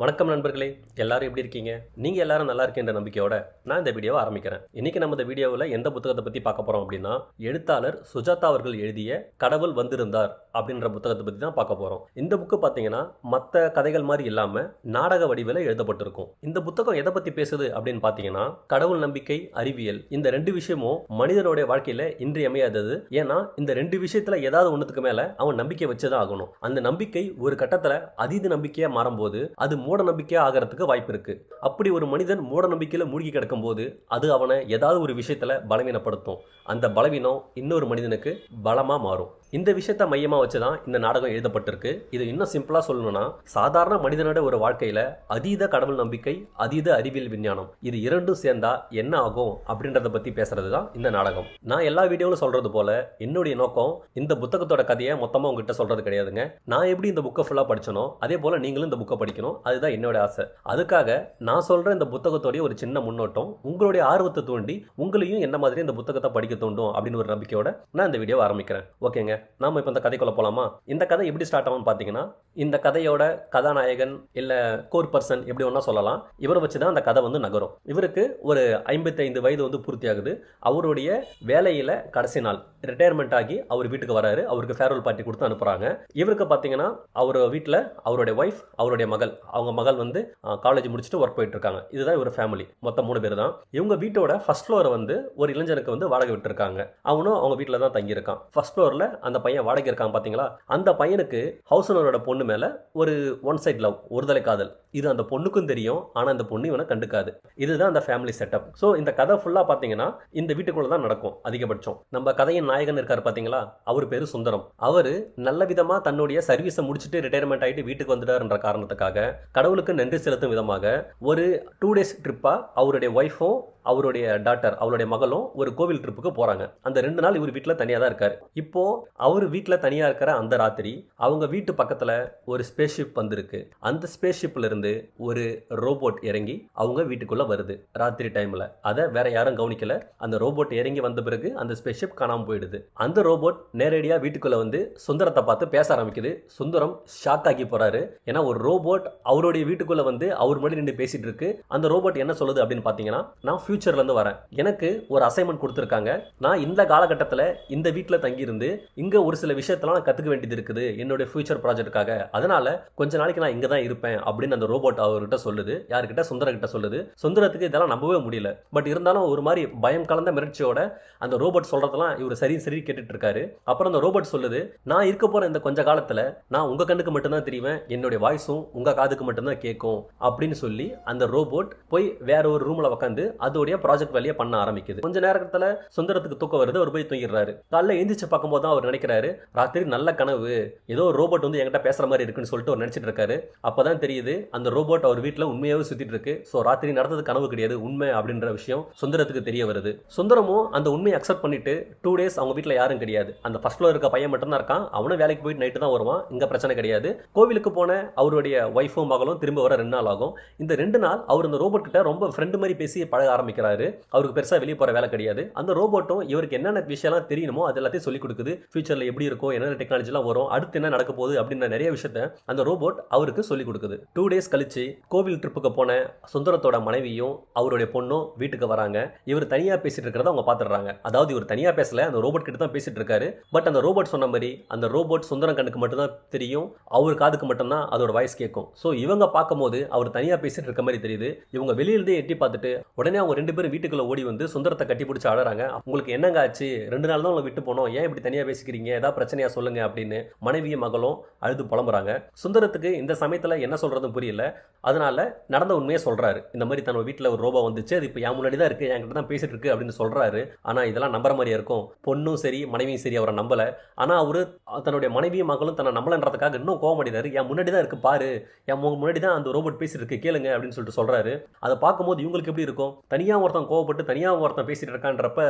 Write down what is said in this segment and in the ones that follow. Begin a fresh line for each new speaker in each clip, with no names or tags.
வணக்கம் நண்பர்களே, எல்லாரும் எப்படி இருக்கீங்க? நீங்க எல்லாரும் நல்லா இருக்கீன்ற நம்பிக்கையோட நான் இந்த வீடியோவை ஆரம்பிக்கிறேன். இன்னைக்கு நம்ம இந்த வீடியோவில் எந்த புத்தகத்தை பத்தி பார்க்க போறோம் அப்படின்னா, எழுத்தாளர் சுஜாதா அவர்கள் எழுதிய கடவுள் வந்திருந்தார் அப்படின்ற புத்தகத்தை பத்தி தான் பார்க்க போறோம். இந்த புக்கு பார்த்தீங்கன்னா மற்ற கதைகள் மாதிரி இல்லாம நாடக வடிவில் எழுதப்பட்டிருக்கும். இந்த புத்தகம் எதை பத்தி பேசுது அப்படின்னு பார்த்தீங்கன்னா, கடவுள் நம்பிக்கை, அறிவியல், இந்த ரெண்டு விஷயமும் மனிதனுடைய வாழ்க்கையில இன்றியமையாதது. ஏன்னா இந்த ரெண்டு விஷயத்துல ஏதாவது ஒண்ணுத்துக்கு மேல அவன் நம்பிக்கை வச்சுதான் ஆகணும். அந்த நம்பிக்கை ஒரு கட்டத்துல அதீத நம்பிக்கையா மாறும்போது அது மூட நம்பிக்கையா ஆகிறதுக்கு வாய்ப்பு இருக்கு. அப்படி ஒரு மனிதன் மூட நம்பிக்கையில மூழ்கி கிடக்கும் போது அது அவனை ஏதாவது ஒரு விஷயத்துல பலவீனப்படுத்தும். அந்த பலவீனம் இன்னொரு மனிதனுக்கு பலமா மாறும். இந்த விஷயத்தை மையமா வச்சுதான் இந்த நாடகம் எழுதப்பட்டிருக்கு. இது இன்னும் சிம்பிளா சொல்லணும்னா, சாதாரண மனிதனோட ஒரு வாழ்க்கையில அதீத கடவுள் நம்பிக்கை, அதீத அறிவியல் விஞ்ஞானம், இது இரண்டும் சேர்ந்தா என்ன ஆகும் அப்படின்றத பத்தி பேசுறது தான் இந்த நாடகம். நான் எல்லா வீடியோவிலும் சொல்றது போல என்னுடைய நோக்கம் இந்த புத்தகத்தோட கதையை மொத்தமா உங்ககிட்ட சொல்றது கிடையாதுங்க. நான் எப்படி இந்த புக்கை ஃபுல்லா படிச்சனோ அதே போல நீங்களும் இந்த புக்கை படிக்கணும், அதுதான் என்னோட ஆசை. அதுக்காக நான் சொல்ற இந்த புத்தகத்தோடைய ஒரு சின்ன முன்னோட்டம் உங்களுடைய ஆர்வத்தை தூண்டி உங்களையும் என்ன மாதிரி இந்த புத்தகத்தை படிக்க தூண்டும் அப்படின்னு ஒரு நம்பிக்கையோட நான் இந்த வீடியோ ஆரம்பிக்கிறேன். ஓகேங்க, நாம இப்போ இந்த கதைக்குள்ள போலாமா? இந்த கதை எப்படி ஸ்டார்ட் ஆகும்னு பார்த்தீங்கன்னா, இந்த கதையோட கதாநாயகன் இல்ல கோர் பர்சன் எப்படி ஒன்றா சொல்லலாம், இவரை வச்சு தான் அந்த கதை நகரும். இவருக்கு ஒரு 55 வயது பூர்த்தி ஆகுது. அவருடைய வேலையில கடைசி நாள், ரிட்டையர்மெண்ட் ஆகி அவர் வீட்டுக்கு வராரு. அவருக்கு ஃபேர்வெல் பார்ட்டி கொடுத்து அனுப்புறாங்க. இவருக்கு பார்த்தீங்கன்னா அவர் வீட்டில் அவருடைய ஒய்ஃப், அவருடைய மகள், அவங்க மகள் காலேஜ் முடிச்சுட்டு ஒர்க் போயிட்டு இருக்காங்க. இதுதான் இவர் ஃபேமிலி, மொத்தம் 3 பேர் தான். இவங்க வீட்டோட ஃபர்ஸ்ட் ஃப்ளோரை ஒரு இளைஞனுக்கு வாடகை விட்டுருக்காங்க. அவனும் அவங்க வீட்டில் தான் தங்கியிருக்கான். ஃபர்ஸ்ட் ஃப்ளோரில் அந்த பையன் வாடகை இருக்கான் பார்த்தீங்களா, அந்த பையனுக்கு ஹவுஸ் ஓனரோட பொண்ணு மேலே ஒரு ஒன் சைட் லவ், ஒருதலை காதல். இது அந்த பொண்ணுக்கும் தெரியும், ஆனால் அந்த பொண்ணு இவனை கண்டுக்காது. இதுதான் அந்த ஃபேமிலி செட்டப். ஸோ இந்த கதை ஃபுல்லாக பார்த்தீங்கன்னா இந்த வீட்டுக்குள்ள தான் நடக்கும் அதிகபட்சம். நம்ம கதையின் நாயகன் இருக்காரு பார்த்தீங்களா, அவர் பேரு சுந்தரம். அவர் நல்ல விதமாக தன்னுடைய சர்வீஸை முடிச்சுட்டு ரிட்டையர்மெண்ட் ஆகிட்டு வீட்டுக்கு வந்துட்டாருன்ற காரணத்துக்காக கடவுளுக்கு நன்றி செலுத்தும் விதமாக ஒரு 2 days ட்ரிப்பா அவருடைய ஒய்ஃபும் அவருடைய டாட்டர், அவருடைய மகளும் ஒரு கோவில் ட்ரிப்புக்கு போறாங்க. அந்த 2 நாள் இவர் வீட்டில் தனியாக தான் இருக்காரு. இப்போ அவர் வீட்டில் தனியாக இருக்கிற அந்த ராத்திரி அவங்க வீட்டு பக்கத்தில் ஒரு ஸ்பேஸ் ஷிப் வந்திருக்கு. அந்த ஸ்பேஸ் ஷிப்ல இருந்து ஒரு ரோபோட் இறங்கி அவங்க வீட்டுக்குள்ள வருது ராத்திரி டைம்ல. அதை வேற யாரும் கவனிக்கல. அந்த ரோபோட் இறங்கி வந்த பிறகு அந்த ஸ்பேஸ் ஷிப் காணாம போயிடுது. அந்த ரோபோட் நேரடியா வீட்டுக்குள்ள சுந்தரத்தை பார்த்து பேச ஆரம்பிக்குது. சுந்தரம் ஷாக் ஆகி போறாரு. ஏன்னா ஒரு ரோபோட் அவருடைய வீட்டுக்குள்ள அவர் முன்னாடி நின்று பேசிட்டு இருக்கு. அந்த ரோபோட் என்ன சொல்லுது அப்படின்னு பாத்தீங்கன்னா, நான் ஃபியூச்சர்ல இருந்து வரேன், எனக்கு ஒரு அசைன்மெண்ட் கொடுத்துருக்காங்க, நான் இந்த காலகட்டத்தில் இந்த வீட்டில் தங்கியிருந்து இங்க ஒரு சில விஷயத்தெல்லாம் கத்துக்க வேண்டியது இருக்குது என்னோட ஃபியூச்சர் ப்ராஜெக்டுக்காக, அதனால கொஞ்ச நாளைக்கு நான் இங்க தான் இருப்பேன் அப்படின்னு அந்த ரோபோட் அவர்கிட்ட சொல்லுது. யார்கிட்ட? சுந்தரகிட்ட சொல்லுது. சுந்தரத்துக்கு இதெல்லாம் நம்பவே முடியல. பட் இருந்தாலும் ஒரு மாதிரி பயம் கலந்த மிரட்சியோட அந்த ரோபோட் சொல்றதெல்லாம் இவர் சரி சரி கேட்டுட்டு இருக்காரு. அப்புறம் அந்த ரோபோட் சொல்லுது, நான் இருக்க போற இந்த கொஞ்ச காலத்துல நான் உங்க கண்ணுக்கு மட்டும்தான் தெரிவேன், என்னுடைய வாய்ஸும் உங்க காதுக்கு மட்டும்தான் கேட்கும் அப்படின்னு சொல்லி அந்த ரோபோட் போய் வேற ஒரு ரூம்ல உட்காந்து அதோடைய ப்ராஜெக்ட் வேலையை பண்ண ஆரம்பிக்குது. கொஞ்ச நேரத்துல சுந்தரத்துக்கு தூக்கம் வருது. அவர் போய் தூங்கிடுறாரு. காலைல எந்திரிச்சு பார்க்கும்போது தான் அவர் நினைக்கிறாரு, ராத்திரி நல்ல கனவு, ஏதோ ரோபோட் என்கிட்ட பேசுற மாதிரி இருக்குன்னு சொல்லிட்டு அவர் நினைச்சிட்டு இருக்காரு. அப்பதான் தெரியுது அந்த ரோபோட் அவர் வீட்டுல உண்மையாவே சுத்திட்டு இருக்கு. சோ ராத்திரி நடந்தது கனவு கிடையாது, உண்மை அப்படின்ற விஷயம் சுந்தரத்துக்கு தெரிய வருது. சுந்தரமும் அந்த உண்மையை அக்செப்ட் பண்ணிட்டு 2 days அவங்க வீட்டுல யாரும் கிடையாது. அந்த ஃபர்ஸ்ட் ஃப்ளோர் இருக்க பையன் மட்டும் தான் இருக்கான். அவனும் வேலைக்கு போயிட்டு நைட்டு தான் வருவான். இங்க பிரச்சனை கிடையாது. கோவிலுக்கு போன அவருடைய ஒய்ஃபும் மகளும் திரும்ப வர 2 நாள் ஆகும். இந்த 2 நாள் அவர் அந்த ரோபோட் கிட்ட ரொம்ப ஃப்ரெண்டு மாதிரி பேசி பழக ஆரம்பிக்கிறாரு. அவருக்கு பெருசா வெளியே போற வேலை கிடையாது. அந்த ரோபோட்டும் இவருக்கு என்னென்ன விஷயம்லாம் தெரியணுமோ அது எல்லாத்தையும் சொல்லி கொடுக்குது. ஃபியூச்சர்ல எப்படி இருக்கும், என்னென்ன டெக்னாலஜி எல்லாம் வரும், அடுத்து என்ன நடக்க போகுது அப்படின்ற நிறைய விஷயத்த அந்த ரோபோட் அவருக்கு சொல்லி கொடுக்குது. 2 days கழிச்சு கோவில் ட்ரிப்புக்கு போன சுந்தரத்தோட மனைவியும் அவருடைய பொண்ணும் வீட்டுக்கு வராங்க. இவர் தனியா பேசிட்டு இருக்கிறத அவங்க பாத்துறாங்க. அதாவது இவர் தனியா பேசல, அந்த ரோபோட் கிட்ட தான் பேசிட்டு இருக்காரு. பட் அந்த ரோபோட் சொன்ன மாதிரி அந்த ரோபோட் சுந்தரம் கண்ணுக்கு மட்டும் தான் தெரியும், அவர் காதுக்கு மட்டும் தான் அதோட வாய்ஸ் கேட்கும். சோ இவங்க பார்க்கும்போது அவர் தனியா பேசிட்டு இருக்க மாதிரி தெரியுது. இவங்க வெளியிலிருந்தே எட்டி பார்த்துட்டு உடனே அவங்க 2 பேரும் வீட்டுக்குள்ள ஓடி சுந்தரத்தை கட்டி பிடிச்சி அழறாங்க. உங்களுக்கு என்னங்க ஆச்சு, 2 நாள் தான் உங்களை விட்டு போனோம், ஏன் இப்படி தனியா பேசிக்கிறீங்க, ஏதாவது பிரச்சனையா சொல்லுங்க அப்படின்னு மனைவியும் மகளும் அழுது புலம்புறாங்க. சுந்தரத்துக்கு இந்த சமயத்துல என்ன சொல்றதுன்னு புரியல. அதனால நடந்த உண்மையை சொல்றாரு. இந்த மாதிரி தன்னோட வீட்டுல ஒரு ரோபோ வந்துச்சு, அது இப்போ என் முன்னாடி தான் இருக்கு, என்கிட்ட தான் பேசிட்டு இருக்கு அப்படின்னு சொல்றாரு. ஆனா இதெல்லாம் நம்புற மாதிரியா இருக்கும். பொண்ணும் சரி மனைவியும் சரி அவரை நம்பல. ஆனா அவரு தன்னுடைய மனைவியும் மகளும் தன்னை நம்பலன்றதுக்காக இன்னும் கோவம் அடைறாரு. என் முன்னாடி தான் இருக்கு பாரு, என் முன்னாடி தான் அந்த ரோபோட் பேசிட்டு இருக்கு, கேளுங்க அப்படின்னு சொல்லிட்டு சொல்றாரு. அதை பார்க்கும்போது இவங்களுக்கு எப்படி இருக்கும், தனியா தனியாக ஒருத்தன் கோவப்பட்டு தனியாக ஒருத்தன் பேசிட்டு இருக்கான்றப்ப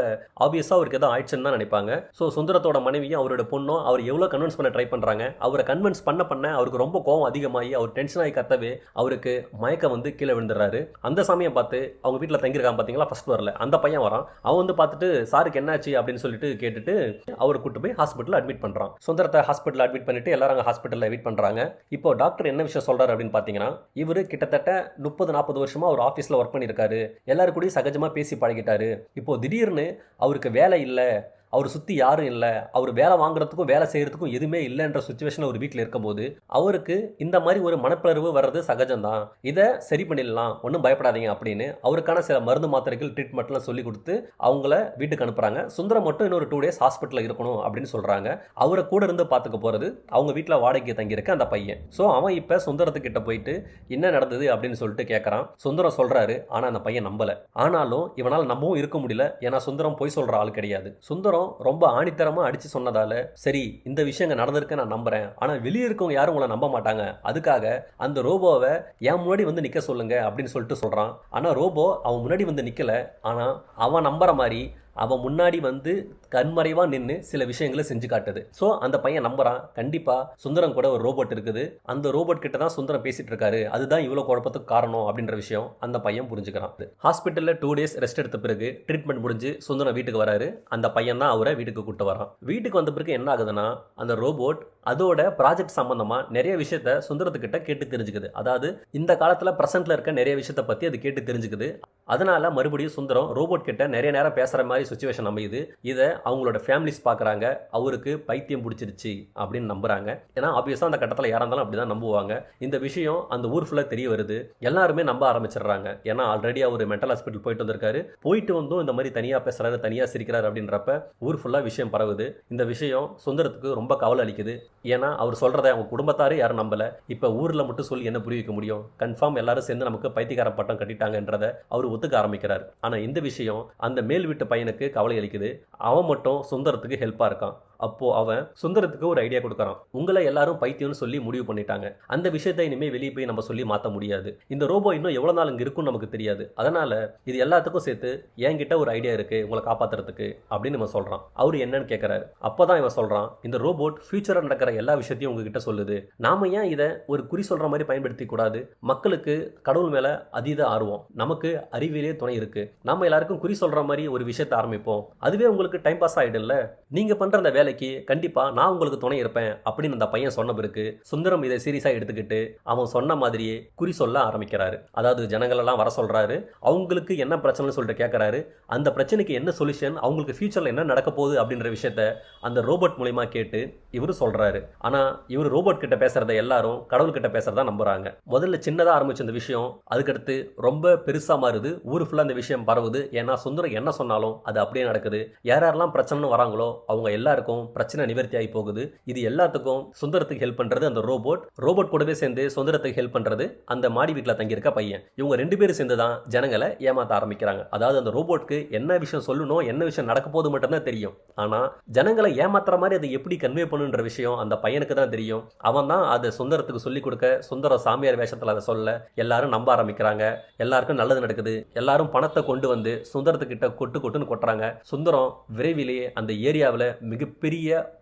ஆப்வியஸாக அவருக்கு ஏதோ ஆயிடுச்சுன்னு தான் நினைப்பாங்க. ஸோ சுந்தரத்தோட மனைவியும் அவரோட பொண்ணும் அவர் எவ்வளோ கன்வின்ஸ் பண்ண ட்ரை பண்ணுறாங்க. அவரை கன்வின்ஸ் பண்ண அவருக்கு ரொம்ப கோவம் அதிகமாகி அவர் டென்ஷன் ஆகி கத்தவே அவருக்கு மயக்கம் வந்து கீழே விழுந்துடுறாரு. அந்த சமயம் பார்த்து அவங்க வீட்டில் தங்கியிருக்காங்க பார்த்தீங்களா, ஃபர்ஸ்ட் வரல அந்த பையன் வரான். அவன் வந்து பார்த்துட்டு சாருக்கு என்னாச்சு அப்படின்னு சொல்லிட்டு கேட்டுட்டு அவரை கூட்டு போய் ஹாஸ்பிட்டல் அட்மிட் பண்ணுறான். சுந்தரத்தை ஹாஸ்பிட்டல் அட்மிட் பண்ணிட்டு எல்லாரும் அங்கே ஹாஸ்பிட்டலில் வெயிட் பண்ணுறாங்க. இப்போ டாக்டர் என்ன விஷயம் சொல்கிறார் அப்படின்னு பார்த்தீங்கன்னா, இவர் கிட்டத்தட்ட 30-40 வருஷமா அவர் ஆஃபீஸில் ஒர்க் பண்ணியிருக்காரு. எல்லாரும் கூடயும் சகஜமாக பேசி பழகிட்டாரு. இப்போ திடீர்னு அவருக்கு வேலை இல்லை, அவர் சுற்றி யாரும் இல்லை, அவர் வேலை வாங்குறதுக்கும் வேலை செய்கிறதுக்கும் எதுவுமே இல்லைன்ற சுச்சுவேஷனில் ஒரு வீட்டில் இருக்கும்போது அவருக்கு இந்த மாதிரி ஒரு மனப்பிளர்வு வர்றது சகஜம்தான், இதை சரி பண்ணிடலாம், ஒன்றும் பயப்படாதீங்க அப்படின்னு அவருக்கான சில மருந்து மாத்திரைகள் ட்ரீட்மெண்ட்லாம் சொல்லி கொடுத்து அவங்கள வீட்டுக்கு அனுப்புகிறாங்க. சுந்தரம் மட்டும் இன்னொரு 2 days ஹாஸ்பிட்டலில் இருக்கணும் அப்படின்னு சொல்கிறாங்க. அவரை கூட இருந்து பார்த்துக்க போகிறது அவங்க வீட்டில் வாடகைக்கு தங்கியிருக்க அந்த பையன். ஸோ அவன் இப்போ சுந்தரத்துக்கிட்ட போயிட்டு என்ன நடந்தது அப்படின்னு சொல்லிட்டு கேட்குறான். சுந்தரம் சொல்கிறாரு, ஆனால் அந்த பையன் நம்பலை. ஆனாலும் இவனால் நம்பவும் இருக்க முடியல, ஏன்னா சுந்தரம் பொய் சொல்கிற ஆள் கிடையாது. சுந்தரம் ரொம்ப ஆணித்தரமா அடிச்சு சொன்னதால சரி இந்த விஷயம் நடந்திருக்கு நான் நம்புறேன், ஆனா வெளியே இருக்கவங்க யாரும் உங்களை நம்ப மாட்டாங்க, அதுக்காக அந்த ரோபோவை என் முன்னாடி வந்து நிக்க சொல்லுங்க அப்படின்னு சொல்லிட்டு சொல்றான். ஆனா ரோபோ அவன் முன்னாடி வந்து நிக்கல, ஆனா அவன் நம்புற மாதிரி அவன் முன்னாடி வந்து கண்மறைவா நின்று சில விஷயங்களை செஞ்சு காட்டுது. ஸோ அந்த பையன் நம்புறான், கண்டிப்பா சுந்தரம் கூட ஒரு ரோபோட் இருக்குது, அந்த ரோபோட் கிட்ட தான் சுந்தரம் பேசிட்டு இருக்காரு, அதுதான் இவ்வளோ குழப்பத்துக்கு காரணம் அப்படின்ற விஷயம் அந்த பையன் புரிஞ்சுக்கிறான். ஹாஸ்பிட்டலில் 2 days ரெஸ்ட் எடுத்த பிறகு ட்ரீட்மெண்ட் முடிஞ்சு சுந்தரம் வீட்டுக்கு வராரு. அந்த பையன் தான் அவரை வீட்டுக்கு கூட்டு வரான். வீட்டுக்கு வந்த பிறகு என்ன ஆகுதுன்னா, அந்த ரோபோட் அதோட ப்ராஜெக்ட் சம்பந்தமா நிறைய விஷயத்த சுந்தரத்துக்கிட்ட கேட்டு தெரிஞ்சுக்குது. அதாவது இந்த காலத்தில் ப்ரெசென்ட்ல இருக்க நிறைய விஷயத்தை பற்றி அது கேட்டு தெரிஞ்சுக்குது. அதனால மறுபடியும் சுந்தரம் ரோபோட் கிட்ட நிறைய நேரம் பேசுகிற மாதிரி சுச்சுவேஷன் அமையுது. இதை அவங்களோட ஃபேமிலிஸ் பார்க்குறாங்க, அவருக்கு பைத்தியம் பிடிச்சிருச்சு அப்படின்னு நம்புறாங்க. ஏன்னா ஆப்வியஸாக அந்த கட்டத்தில் யாராக இருந்தாலும் அப்படி தான் நம்புவாங்க. இந்த விஷயம் அந்த ஊர் ஃபுல்லாக தெரிய வருது, எல்லாருமே நம்ப ஆரம்பிச்சிடுறாங்க. ஏன்னா ஆல்ரெடி அவர் மென்டல் ஹாஸ்பிட்டல் போயிட்டு வந்திருக்காரு, போயிட்டு வந்தும் இந்த மாதிரி தனியாக பேசுறாரு, தனியாக சிரிக்கிறாரு அப்படின்றப்ப ஊர் ஃபுல்லாக விஷயம் பரவுது. இந்த விஷயம் சுந்தரத்துக்கு ரொம்ப கவலை அளிக்குது. ஏன்னா அவர் சொல்றதை அவங்க குடும்பத்தாரே யாரும் நம்பல. இப்போ ஊரில் மட்டும் சொல்லி என்ன புரிவிக்க முடியும், கன்ஃபார்ம் எல்லாரும் சேர்ந்து நமக்கு பைத்தியக்கார பட்டம் கட்டிட்டாங்கன்றத அவர் ஒத்துக்க ஆரம்பிக்கிறார். ஆனால் இந்த விஷயம் அந்த மேல் வீட்டு பையனுக்கு கவலை அளிக்குது. அவன் மட்டும் சுந்தரத்துக்கு ஹெல்ப்பாக இருக்கான். அப்போ அவன் சுந்தரத்துக்கு ஒரு ஐடியா கொடுக்குறான். உங்களை எல்லாரும் பைத்தியம்னு சொல்லி முடிவு பண்ணிட்டாங்க, அந்த விஷயத்தை இனிமேல் வெளியே போய் நம்ம சொல்லி மாற்ற முடியாது, இந்த ரோபோ இன்னும் எவ்வளோ நாள் இங்கே இருக்குன்னு நமக்கு தெரியாது, அதனால இது எல்லாத்துக்கும் சேர்த்து என்கிட்ட ஒரு ஐடியா இருக்கு உங்களை காப்பாற்றுறதுக்கு அப்படின்னு நம்ம சொல்றான். அவரு என்னன்னு கேட்குறாரு. அப்போதான் இவன் சொல்றான், இந்த ரோபோட் ஃபியூச்சரில் நடக்கிற எல்லா விஷயத்தையும் உங்ககிட்ட சொல்லுது, நாம ஏன் இதை ஒரு குறி சொல்ற மாதிரி பயன்படுத்தி கூடாது, மக்களுக்கு கடவுள் மேல அதீத ஆர்வம், நமக்கு அறிவியலே துணை இருக்கு, நாம எல்லாருக்கும் குறி சொல்ற மாதிரி ஒரு விஷயத்தை ஆரம்பிப்போம், அதுவே உங்களுக்கு டைம் பாஸ் ஆயிடும்ல, நீங்க பண்ற அந்த வேலை கண்டிப்பா நான் உங்களுக்கு துணை இருப்பேன் அப்படின்னு அந்த பையன் சொன்ன பிறகு சுந்தரம் இதை சீரியஸா எடுத்துக்கிட்டு அவன் சொன்ன மாதிரியே குறி சொல்ல ஆரம்பிக்கிறாரு. அதாவது ஜனங்கள் எல்லாம் வர சொல்றாரு, அவங்களுக்கு என்ன பிரச்சனைன்னு சொல்லிட்டு கேட்கறாரு, அந்த பிரச்சனைக்கு என்ன சொல்யூஷன், அவங்களுக்கு ஃபியூச்சர்ல என்ன நடக்க போகுது அப்படின்ற விஷயத்த அந்த ரோபோட் மூலமா கேட்டு இவரு சொல்றாரு. ஆனா இவர் ரோபோட் கிட்ட பேசுறத எல்லாரும் கடவுள் கிட்ட பேசுறதா நம்புறாங்க. முதல்ல சின்னதா ஆரம்பிச்ச இந்த விஷயம் அதுக்கடுத்து ரொம்ப பெருசா மாறுது, ஊரு ஃபுல்லா இந்த விஷயம் பரவுது. ஏன்னா சுந்தரம் என்ன சொன்னாலும் அது அப்படியே நடக்குது. யாரெல்லாம் பிரச்சனைன்னு வராங்களோ அவங்க எல்லாருக்கும் பிரச்சனை நிவர்த்தி ஆகி போகுது. இது எல்லாத்துக்கும் சுந்தரத்துக்கு ஹெல்ப் பண்றது அந்த ரோபோட் கூடவே சேர்ந்து சுந்தரத்துக்கு ஹெல்ப் பண்றது அந்த மாடி வீட்டில் தங்கியிருக்க பையன். இவங்க 2 பேரும் சேர்ந்து தான் ஜனங்களை ஏமாத்த ஆரம்பிக்கிறாங்க. அதாவது அந்த ரோபோட்க்கு என்ன விஷயம் சொல்லணும், என்ன விஷயம் நடக்க போது மட்டும்தான் தெரியும். ஆனா ஜனங்களை ஏமாத்துற மாதிரி அதை எப்படி கன்வே பண்ணுன்ற விஷயம் அந்த பையனுக்கு தான் தெரியும். அவன் தான் அதை சுந்தரத்துக்கு சொல்லி கொடுக்க, சுந்தரம் சாமியார் வேஷத்தில் அதை சொல்ல எல்லாரும் நம்ப ஆரம்பிக்கிறாங்க. எல்லாருக்கும் நல்லது நடக்குது. எல்லாரும் பணத்தை கொண்டு வந்து சுந்தரத்துக்கிட்ட கொட்டுன்னு கொட்டுறாங்க. சுந்தரம் விரைவிலேயே அந்த ஏரியாவில் மிகப்பெரிய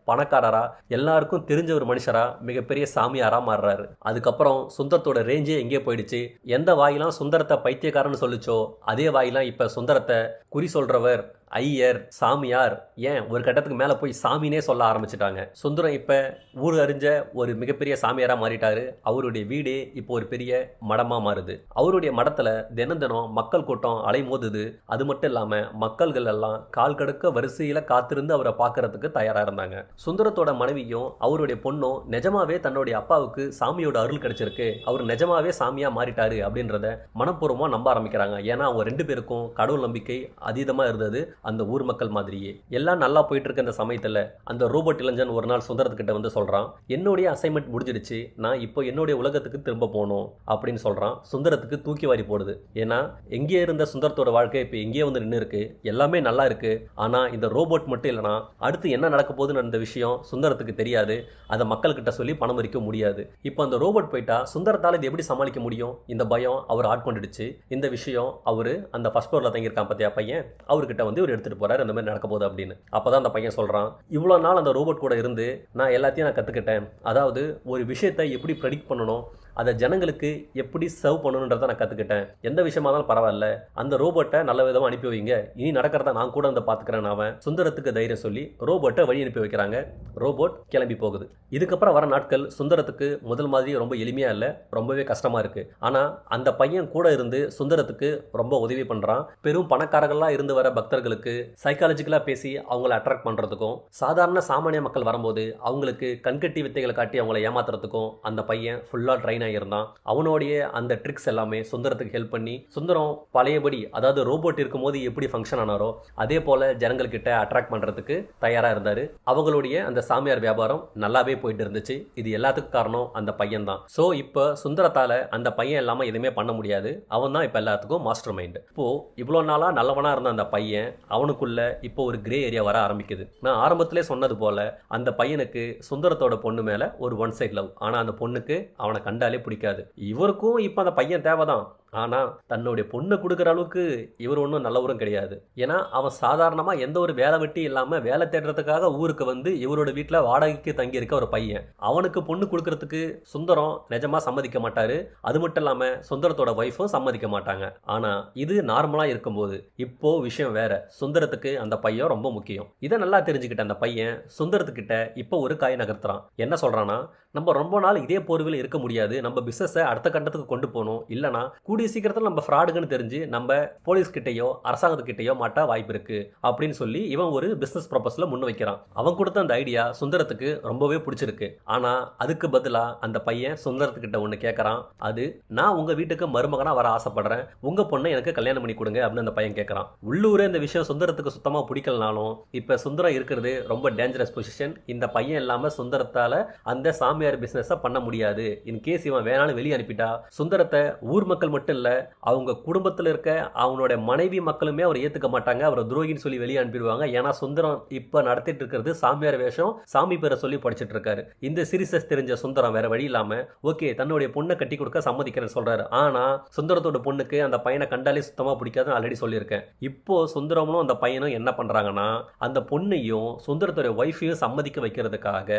பணக்காரரா, எல்லாருக்கும் தெரிஞ்ச ஒரு மனுஷரா, மிகப்பெரிய சாமியாரா மாறுறாரு. அதுக்கப்புறம் சுந்தரத்தோட ரேஞ்சே எங்கே போயிடுச்சு. எந்த வாயிலாம் சுந்தரத்தை பைத்தியக்காரன்னு சொல்லிச்சோ அதே வாயிலாம் இப்ப சுந்தரத்தை குறி சொல்றவர், ஐயர், சாமியார், ஏன் ஒரு கட்டத்துக்கு மேலே போய் சாமினே சொல்ல ஆரம்பிச்சிட்டாங்க. சுந்தரம் இப்போ ஊர் அறிஞ்ச ஒரு மிகப்பெரிய சாமியாராக மாறிட்டாரு. அவருடைய வீடே இப்போ ஒரு பெரிய மடமாக மாறுது. அவருடைய மடத்தில் தினம் தினம் மக்கள் கூட்டம் அலைமோதுது. அது மட்டும் இல்லாமல் மக்கள்கள் எல்லாம் கால் கடுக்க வரிசையில் காத்திருந்து அவரை பார்க்கறதுக்கு தயாராக இருந்தாங்க. சுந்தரத்தோட மனைவியும் அவருடைய பொண்ணும் நிஜமாவே தன்னுடைய அப்பாவுக்கு சாமியோட அருள் கிடைச்சிருக்கு, அவர் நிஜமாவே சாமியாக மாறிட்டாரு அப்படின்றத மனப்பூர்வமாக நம்ப ஆரம்பிக்கிறாங்க. ஏன்னா அவங்க 2 பேருக்கும் கடவுள் நம்பிக்கை அதீதமாக இருந்தது. அந்த ஊர் மக்கள் மாதிரியே. எல்லாம் நல்லா போயிட்டு இருக்க இந்த சமயத்தில் அந்த ரோபோட் இளைஞன் ஒரு நாள் சுந்தரத்துக்கிட்ட வந்து சொல்கிறான், என்னுடைய அசைன்மெண்ட் முடிஞ்சிடுச்சு, நான் இப்போ என்னுடைய உலகத்துக்கு திரும்ப போகணும் அப்படின்னு சொல்கிறான். சுந்தரத்துக்கு தூக்கி வாரி போடுது. ஏன்னா எங்கே இருந்த சுந்தரத்தோட வாழ்க்கை இப்போ எங்கேயே வந்து நின்று இருக்கு, எல்லாமே நல்லா இருக்கு. ஆனால் இந்த ரோபோட் மட்டும் இல்லைனா அடுத்து என்ன நடக்க போகுதுன்னு அந்த விஷயம் சுந்தரத்துக்கு தெரியாது. அதை மக்கள்கிட்ட சொல்லி பணம் வரிக்க முடியாது. இப்போ அந்த ரோபோட் போயிட்டா சுந்தரத்தால் இது எப்படி சமாளிக்க முடியும்? இந்த பயம் அவர் ஆட்கொண்டுடுச்சு. இந்த விஷயம் அவர் அந்த ஃபர்ஸ்ட் ஃப்ளோரில் தங்கியிருக்கான் பார்த்தியா பையன், அவர்கிட்ட வந்து இவர் எடுத்துகிட்டு போகிறார் இந்த மாதிரி நடக்க போகுது அப்படின்னு. அப்போ தான் அந்த பையன் சொல்கிறான், இவ்வளோ நாள் அந்த ரோபோட் கூட இருந்து நான் எல்லாத்தையும் நான் கற்றுக்கிட்டேன். அதாவது ஒரு விஷயத்தை எப்படி ப்ரெடிக்ட் பண்ணணும், அதை ஜனங்களுக்கு எப்படி சர்வ் பண்ணணுன்றதை நான் கற்றுக்கிட்டேன். எந்த விஷயமா இருந்தாலும் பரவாயில்ல, அந்த ரோபோட்டை நல்ல விதமாக அனுப்பி வைங்க, இனி நடக்கிறத நான் கூட வந்து பார்த்துக்கிறேன். அவன் சுந்தரத்துக்கு தைரியம் சொல்லி ரோபோட்டை வழி அனுப்பி வைக்கிறாங்க. ரோபோட் கிளம்பி போகுது. இதுக்கப்புறம் வர நாட்கள் சுந்தரத்துக்கு முதல் மாதிரி ரொம்ப எளிமையாக இல்லை, ரொம்பவே கஷ்டமாக இருக்குது. ஆனால் அந்த பையன் கூட இருந்து சுந்தரத்துக்கு ரொம்ப உதவி பண்ணுறான். பெரும் பணக்காரர்களாக இருந்து வர பக்தர்களுக்கு சைக்காலஜிக்கலாக பேசி அவங்கள அட்ராக்ட் பண்ணுறதுக்கும், சாதாரண சாமானிய மக்கள் வரும்போது அவங்களுக்கு கண்கட்டி வித்தைகளை காட்டி அவங்கள ஏமாத்துறதுக்கும் அந்த பையன் ஃபுல்லாக ட்ரைன் இருந்தான். அவனுடைய அந்த ட்ரிக்ஸ் எல்லாமே சுந்தரத்துக்கு ஹெல்ப் பண்ணி சுந்தரம் பழையபடி, அதாவது ரோபோட் இருக்கும்போது எப்படி ஃபங்க்ஷன் ஆனாரோ அதே போல ஜனங்கள்கிட்ட அட்ராக்ட் பண்றதுக்கு தயாரா இருந்தாரு. அவங்களுடைய அந்த சாமியார் வியாபாரம் நல்லாவே போயிட்டு இருந்துச்சு. இது எல்லாத்துக்கும் காரணம் அந்த பையன் தான். ஸோ இப்போ சுந்தரத்தால அந்த பையன் இல்லாம எதுவுமே பண்ண முடியாது. அவன் தான் இப்போ எல்லாத்துக்கும் மாஸ்டர் மைண்ட். இப்போ இவ்வளோ நாளா நல்லவனா இருந்த அந்த பையன் அவனுக்குள்ள இப்போ ஒரு கிரே ஏரியா வர ஆரம்பிக்குது. நான் ஆரம்பத்திலே சொன்னது போல அந்த பையனுக்கு சுந்தரத்தோட பொண்ணு மேல ஒரு ஒன் சைட் லவ். ஆனா அந்த பொண்ணுக்கு அவனை கண்டாலே பிடிக்காது. இவருக்கும் இப்போ அந்த பையன் தேவைதான். ஆனால் தன்னுடைய பொண்ணை கொடுக்குற அளவுக்கு இவர் ஒன்றும் நல்லவரும் கிடையாது. ஏன்னா அவன் சாதாரணமாக எந்த ஒரு வேலை வெட்டி இல்லாமல் வேலை தேடுறதுக்காக ஊருக்கு வந்து இவரோட வீட்டில் வாடகைக்கு தங்கியிருக்க ஒரு பையன். அவனுக்கு பொண்ணு கொடுக்கறதுக்கு சுந்தரம் நிஜமாக சம்மதிக்க மாட்டார். அது மட்டும் இல்லாமல் சுந்தரத்தோட ஒய்ஃபும் சம்மதிக்க மாட்டாங்க. ஆனால் இது நார்மலாக இருக்கும்போது இப்போ விஷயம் வேற. சுந்தரத்துக்கு அந்த பையன் ரொம்ப முக்கியம். இதை நல்லா தெரிஞ்சுக்கிட்ட அந்த பையன் சுந்தரத்துக்கிட்ட இப்போ ஒரு காய் நகர்த்துறான். என்ன சொல்கிறான்னா, நம்ம ரொம்ப நாள் இதே போர்வில் இருக்க முடியாது, நம்ம பிஸ்னஸை அடுத்த கட்டத்துக்கு கொண்டு போகணும், இல்லைனா கூடிய சீக்கிரத்தில் நம்ம ஃப்ராடுன்னு தெரிஞ்சு நம்ம போலீஸ்கிட்டையோ அரசாங்கத்துக்கிட்டையோ மாட்ட வாய்ப்பு இருக்கு அப்படின்னு சொல்லி இவன் ஒரு பிஸ்னஸ் ப்ரொபோசலை முன் வைக்கிறான். அவன் கொடுத்த அந்த ஐடியா சுந்தரத்துக்கு ரொம்பவே பிடிச்சிருக்கு. ஆனால் அதுக்கு பதிலாக அந்த பையன் சுந்தரத்துக்கிட்ட ஒன்று கேட்குறான். அது, நான் உங்கள் வீட்டுக்கு மருமகனாக வர ஆசைப்படுறேன், உங்கள் பொண்ணை எனக்கு கல்யாணம் பண்ணி கொடுங்க அப்படின்னு அந்த பையன் கேட்குறான். உள்ளூரே இந்த விஷயம் சுந்தரத்துக்கு சுத்தமாக பிடிக்கலனாலும் இப்போ சுந்தரம் இருக்கிறது ரொம்ப டேஞ்சரஸ் பொசிஷன். இந்த பையன் இல்லாமல் சுந்தரத்தால் அந்த சாமியார் பிஸ்னஸை பண்ண முடியாது. இன்கேஸ் இவன் வேணாலும் வெளியே அனுப்பிட்டா சுந்தரத்தை ஊர் மக்கள் மட்டும் இல்ல, அவங்க குடும்பத்தில் இருக்க அவனோட மனைவி மக்களுமே அவர் ஏத்துக்க மாட்டாங்க, அவரை துரோகின்னு சொல்லி வெளியே அனுப்பிடுவாங்க. ஏன்னா சுந்தரம் இப்ப நடத்திட்டு இருக்கிறது சாமியார் வேஷம், சாமி பேரை சொல்லி படிச்சுட்டு இருக்காரு. இந்த சீரியஸஸ் தெரிஞ்ச சுந்தரம் வேற வழி இல்லாம ஓகே தன்னுடைய பொண்ணை கட்டி கொடுக்க சம்மதிக்கிறேன்னு சொல்றாரு. ஆனா சுந்தரத்தோட பொண்ணுக்கு அந்த பையனை கண்டாலே சுத்தமா பிடிக்காதுன்னு ஆல்ரெடி சொல்லியிருக்கேன். இப்போ சுந்தரமும் அந்த பையனும் என்ன பண்றாங்கன்னா, அந்த பொண்ணையும் சுந்தரத்தோட ஒய்ஃபையும் சம்மதிக்க வைக்கிறதுக்காக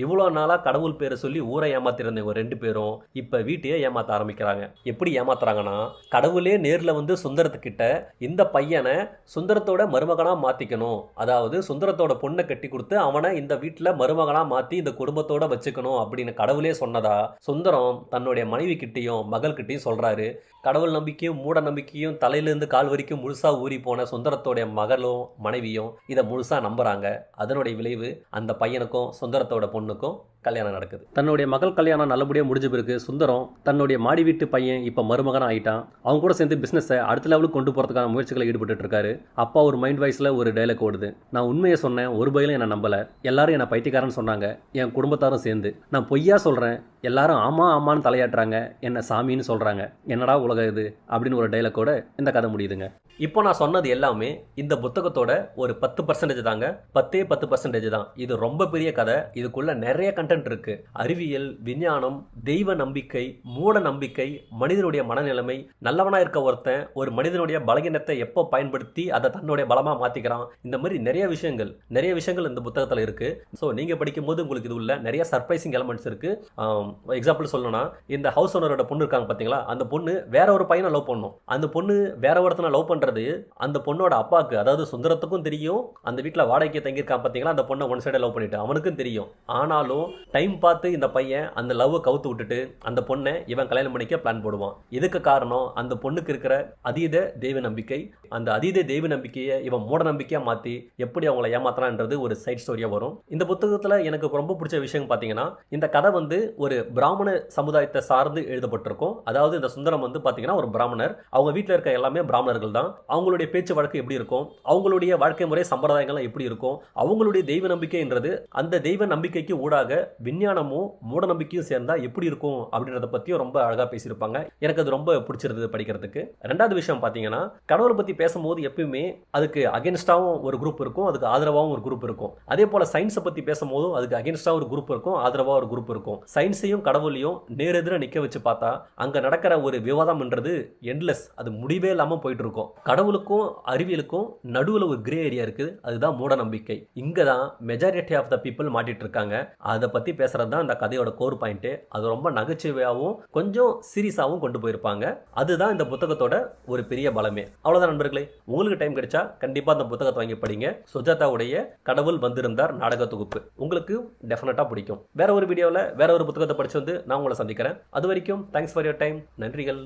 இவ்வளவு நாளா கடவுள் பேரை சொல்லி ஊரை ஏமாத்திருந்தவங்க ரெண்டு பேரும் இப்ப வீட்டையே ஏமாத்த ஆரம்பிக்கிறாங்க. எப்படி ஏமாத்துறாங்கன்னா, கடவுளே நேரில் வந்து சுந்தரத்துக்கிட்ட இந்த பையனை சுந்தரத்தோட மருமகனாக மாற்றிக்கணும், அதாவது சுந்தரத்தோட பொண்ணை கட்டி கொடுத்து அவனை இந்த வீட்டில் மருமகனாக மாற்றி இந்த குடும்பத்தோட வச்சுக்கணும் அப்படின்னு கடவுளே சொன்னதா சுந்தரம் தன்னுடைய மனைவி கிட்டையும் மகள் கிட்டையும் சொல்கிறாரு. கடவுள் நம்பிக்கையும் மூட நம்பிக்கையும் தலையிலேருந்து கால் வரைக்கும் முழுசாக ஊறி போன சுந்தரத்தோடைய மகளும் மனைவியும் இதை முழுசாக நம்புகிறாங்க. அதனுடைய விளைவு அந்த பையனுக்கும் சுந்தரத்தோட பொண்ணுக்கும் கல்யாணம் நடக்குது. தன்னுடைய மகள் கல்யாணம் நல்லபடியாக முடிஞ்ச பிறகு சுந்தரம் தன்னுடைய மாடி வீட்டு பையன் இப்போ மருமகனாக ஆகிட்டான். அவங்க கூட சேர்ந்து பிஸ்னஸை அடுத்த லெவலுக்கு கொண்டு போகிறதுக்கான முயற்சிகளை ஈடுபட்டு இருக்காரு. அப்பா ஒரு மைண்ட் வாய்ஸில் ஒரு டைலாக் ஓடுது, நான் உண்மையை சொன்னேன், ஒரு பயிலும் என்னை நம்பலை, எல்லாரும் என்னை பைத்தியக்காரன்னு சொன்னாங்க, என் குடும்பத்தாரும் சேர்ந்து நான் பொய்யா சொல்கிறேன், எல்லாரும் ஆமா ஆமான்னு தலையாட்டுறாங்க, என்ன சாமின்னு சொல்கிறாங்க, என்னடா உலகம் இது அப்படின்னு ஒரு டைலாக்கோட இந்த கதை முடியுதுங்க. இப்போ நான் சொன்னது எல்லாமே இந்த புத்தகத்தோட ஒரு 10% தாங்க, 10% தான். இது ரொம்ப பெரிய கதை, இதுக்குள்ள நிறைய கண்டென்ட் இருக்கு. அறிவியல், விஞ்ஞானம், தெய்வ நம்பிக்கை, மூட நம்பிக்கை, மனிதனுடைய மனநிலைமை, நல்லவனா இருக்க ஒருத்தன் ஒரு மனிதனுடைய பலகீனத்தை எப்போ பயன்படுத்தி அதை தன்னுடைய பலமா மாத்திக்கிறான், இந்த மாதிரி நிறைய விஷயங்கள் இந்த புத்தகத்தில் இருக்கு. ஸோ நீங்க படிக்கும்போது உங்களுக்கு இது உள்ள நிறைய சர்ப்ரைசிங் எலமெண்ட்ஸ் இருக்கு. எக்ஸாம்பிள் சொல்லணும்னா, இந்த ஹவுஸ் ஓனரோட பொண்ணு இருக்காங்க பார்த்தீங்களா, அந்த பொண்ணு வேற ஒரு பையனை லவ் பண்ணும். அந்த பொண்ணு வேற ஒருத்தனை லவ் பண்றது அந்த பொண்ணோட அப்பாவுக்கு, அதாவது சுந்தரத்துக்கும் தெரியும். அந்த வீட்டில் வாடகைக்கு தங்கியிருக்கான் பார்த்தீங்களா, அந்த பொண்ணை ஒன் சைடை லவ் பண்ணிட்டு அவனுக்கும் தெரியும். ஆனாலும் டைம் பார்த்து இந்த பையன் அந்த லவ்வை கவுத்து விட்டுட்டு அந்த பொண்ணை இவன் கல்யாணம் பண்ணிக்க பிளான் போடுவான். இதுக்கு காரணம் அந்த பொண்ணுக்கு இருக்கிற அதீத தெய்வ நம்பிக்கை. அந்த அதீத தெய்வ நம்பிக்கையை இவன் மூட நம்பிக்கையா மாற்றி எப்படி அவங்கள ஏமாத்தலான்றது ஒரு சைட் ஸ்டோரியா வரும். இந்த புத்தகத்தில் எனக்கு ரொம்ப பிடிச்ச விஷயம் பார்த்தீங்கன்னா, இந்த கதை வந்து ஒரு பிராமண சமுதாயத்தை சார்ந்து எழுதப்பட்டிருக்கும். அதாவது இந்த சுந்தரம் வந்து பார்த்தீங்கன்னா ஒரு பிராமணர், அவங்க வீட்டில் இருக்க எல்லாமே பிராமணர்கள் தான். அவங்களுடைய பேச்சு வழக்கு எப்படி இருக்கும், அவங்களுடைய வாழ்க்கை முறை சம்பிரதாயங்கள்லாம் எப்படி இருக்கும், அவங்களுடைய தெய்வ நம்பிக்கைன்றது அந்த தெய்வ நம்பிக்கைக்கு ஊடாக விஞ்ஞானமும் மூட நம்பிக்கையும் சேர்ந்தா எப்படி இருக்கும் அப்படின்றத பற்றியும் ரொம்ப அழகாக பேசியிருப்பாங்க. எனக்கு அது ரொம்ப பிடிச்சிருந்தது படிக்கிறதுக்கு. ரெண்டாவது விஷயம் பார்த்தீங்கன்னா, கடவுளை பற்றி பேசும்போது எப்பயுமே அதுக்கு அகேன்ஸ்டாகவும் ஒரு குரூப் இருக்கும், அதுக்கு ஆதரவாகவும் ஒரு குரூப் இருக்கும். அதே போல் சயின்ஸை பற்றி பேசும்போதும் அதுக்கு அகேன்ஸ்டாக ஒரு குரூப் இருக்கும், ஆதரவாக ஒரு குரூப் இருக்கும். சயின்ஸையும் கடவுளையும் நேரெதிராக நிற்க வச்சு பார்த்தா அங்கே நடக்கிற ஒரு விவாதம்ன்றது எண்ட்லெஸ், அது முடிவே இல்லாமல் போயிட்டு இருக்கும். கடவுளுக்கும் அறிவியலுக்கும் நடுவில் ஒரு கிரே ஏரியா இருக்குது, அதுதான் மூட நம்பிக்கை. இங்கே தான் மெஜாரிட்டி ஆஃப் த பீப்புள் மாட்டிட்டு இருக்காங்க. அதை பற்றி பேசுறது தான் இந்த கதையோட கோர் பாயிண்ட்டு. அது ரொம்ப நகைச்சுவையாகவும் கொஞ்சம் சீரியஸாகவும் கொண்டு போயிருப்பாங்க. அதுதான் இந்த புத்தகத்தோட ஒரு பெரிய பலமே. அவ்வளோதான் நண்பர்களே, உங்களுக்கு டைம் கிடைச்சா கண்டிப்பாக அந்த புத்தகத்தை வாங்கி படிங்க. சுஜாதாவுடைய கடவுள் வந்திருந்தார் நாடக தொகுப்பு உங்களுக்கு டெஃபினட்டாக பிடிக்கும். வேற ஒரு வீடியோவில் வேற ஒரு புத்தகத்தை படிச்சு வந்து நான் உங்களை சந்திக்கிறேன். அது வரைக்கும் தேங்க்ஸ் ஃபார் யுவர் டைம். நன்றிகள்.